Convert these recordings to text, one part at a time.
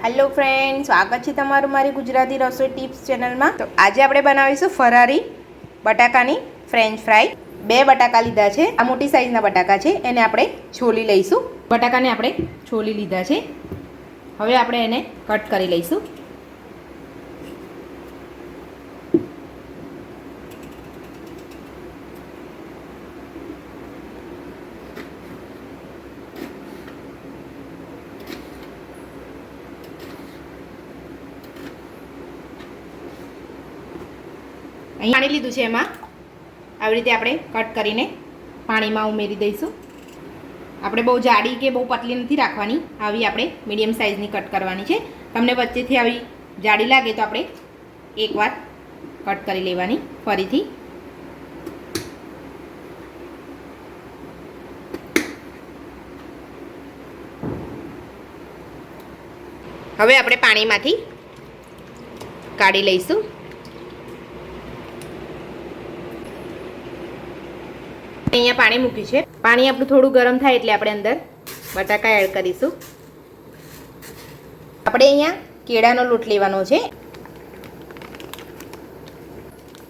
Hello friends, स्वागत है तमारू मारी गुजराती रसोई टिप्स चैनल में। तो आज આપણે બનાવીશું ફરારી બટાકાની ફ્રેન્ચ ફ્રાય। બે બટાકા લીધા છે, આ મોટી સાઈઝના બટાકા છે, એને આપણે છોલી લઈશું। બટાકાને આપણે છોલી લીધા છે, હવે આપણે એને કટ કરી લઈશું। पाणी लीधुं छे, एमां આવી રીતે આપણે કટ કરીને પાણીમાં ઉમેરી દઈશું। આપણે બહુ જાડી કે બહુ પતલી નથી રાખવાની, આવી આપણે મીડિયમ સાઈઝની કટ કરવાની છે। તમને વચ્ચેથી આવી જાડી લાગે તો આપણે એકવાર કટ કરી લેવાની ફરીથી। હવે આપણે પાણીમાંથી કાઢી લઈશું। અહીંયા પાણી મૂક્યું છે, પાણી આપણું થોડું ગરમ થાય એટલે આપણે અંદર બટાકા એડ કરીશું। આપણે અહીંયા કેળાનો લોટ લેવાનો છે,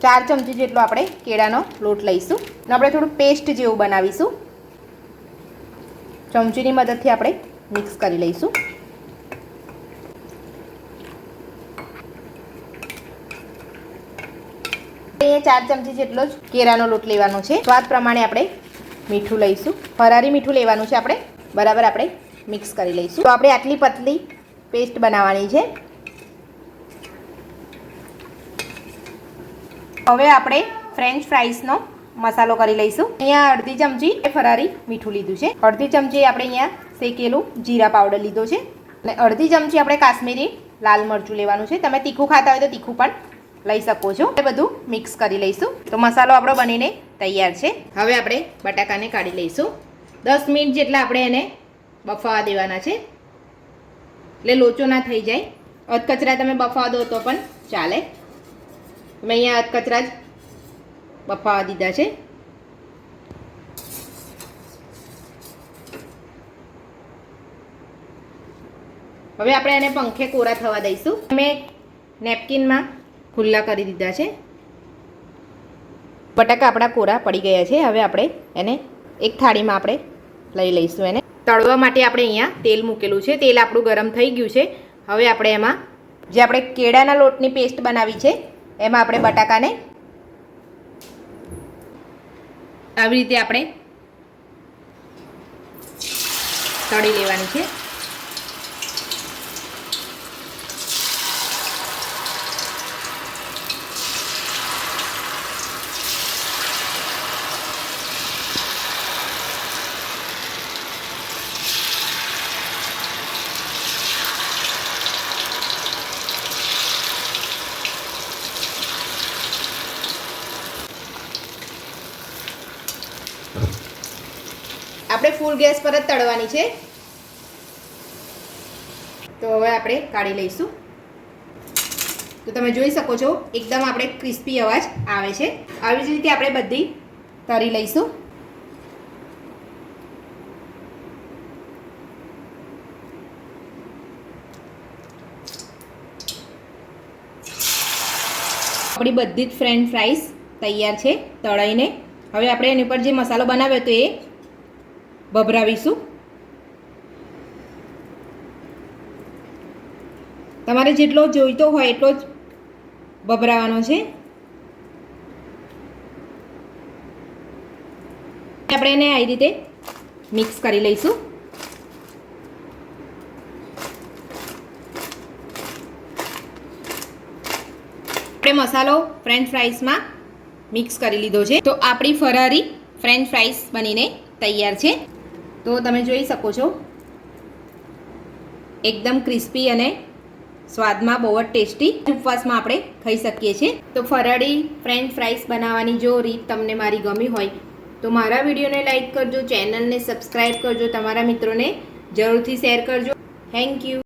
4 ચમચી જેટલો આપણે કેળાનો લોટ લઈશું અને આપણે થોડું પેસ્ટ જેવું બનાવીશું। ચમચીની મદદથી આપણે મિક્સ કરી લઈશું। અહીંયા 4 ચમચી જેટલો જ કેળાનો લોટ લેવાનો છે। સ્વાદ પ્રમાણે આપણે મીઠું લઈશું, ફરારી મીઠું લેવાનું છે આપણે। બરાબર આપણે મિક્સ કરી લઈશું। તો આપણે આટલી પતલી પેસ્ટ બનાવવાની છે। હવે આપણે ફ્રેન્ચ ફ્રાઈસનો મસાલો કરી લઈશું। અહીંયા અડધી ચમચી ફરારી મીઠું લીધું છે, અડધી ચમચી આપણે અહીંયા શેકેલું જીરા પાવડર લીધો છે અને અડધી ચમચી આપણે કાશ્મીરી લાલ મરચું લેવાનું છે। તમે તીખું ખાતા હોય તો તીખું પણ લઈ શકો છો। એ બધું મિક્સ કરી લઈશું। તો મસાલો આપણો બનીને તૈયાર છે। હવે આપણે બટાકાને કાઢી લઈશું। 10 મિનિટ જેટલા આપણે એને બફાવા દેવાના છે, એટલે લોચો ના થઈ જાય। અધકચરા તમે બફાવા દો તો પણ ચાલે। મેં અહીંયા અધકચરા જ બફાવા દીધા છે। હવે આપણે એને પંખે કોરા થવા દઈશું। મેં નેપકિનમાં ખુલ્લા કરી દીધા છે। બટાકા આપણા કોરા પડી ગયા છે। હવે આપણે એને એક થાળીમાં આપણે લઈ લઈશું। એને તળવા માટે આપણે અહીંયા તેલ મૂકેલું છે, તેલ આપણું ગરમ થઈ ગયું છે। હવે આપણે એમાં જે આપણે કેળાના લોટની પેસ્ટ બનાવી છે એમાં આપણે બટાકાને આવી રીતે આપણે તળી લેવાની છે। આપણે ફૂલ ગેસ પર જ તળવાની છે। તો હવે આપણે કાઢી લઈશું। તો તમે જોઈ શકો છો એકદમ આપણે ક્રિસ્પી અવાજ આવે છે। આવી જ રીતે આપણે બધી તળી લઈશું। આપણી બધી જ ફ્રેન્ચ ફ્રાઈસ તૈયાર છે તળાઈને। હવે આપણે એની ઉપર જે મસાલો બનાવ્યો હતો એ ભભરાવીશું। તમારે જેટલો જોઈતો હોય એટલો જ ભભરાવાનો છે। આપણે એને આવી રીતે મિક્સ કરી લઈશું। આપણે મસાલો ફ્રેન્ચ ફ્રાઈસમાં મિક્સ કરી લીધો છે। તો આપણી ફરારી ફ્રેન્ચ ફ્રાઈસ બનીને તૈયાર છે। તો તમે જોઈ શકો છો એકદમ ક્રિસ્પી અને સ્વાદમાં બહુ જ ટેસ્ટી, ઉપવાસમાં આપણે ખાઈ શકીએ છીએ। તો ફરાળી ફ્રેન્ચ ફ્રાઈસ બનાવવાની જો રીત તમને મારી ગમી હોય તો મારા વિડીયોને લાઈક કરજો, ચેનલને સબસ્ક્રાઈબ કરજો, તમારા મિત્રોને જરૂરથી શેર કરજો। Thank you.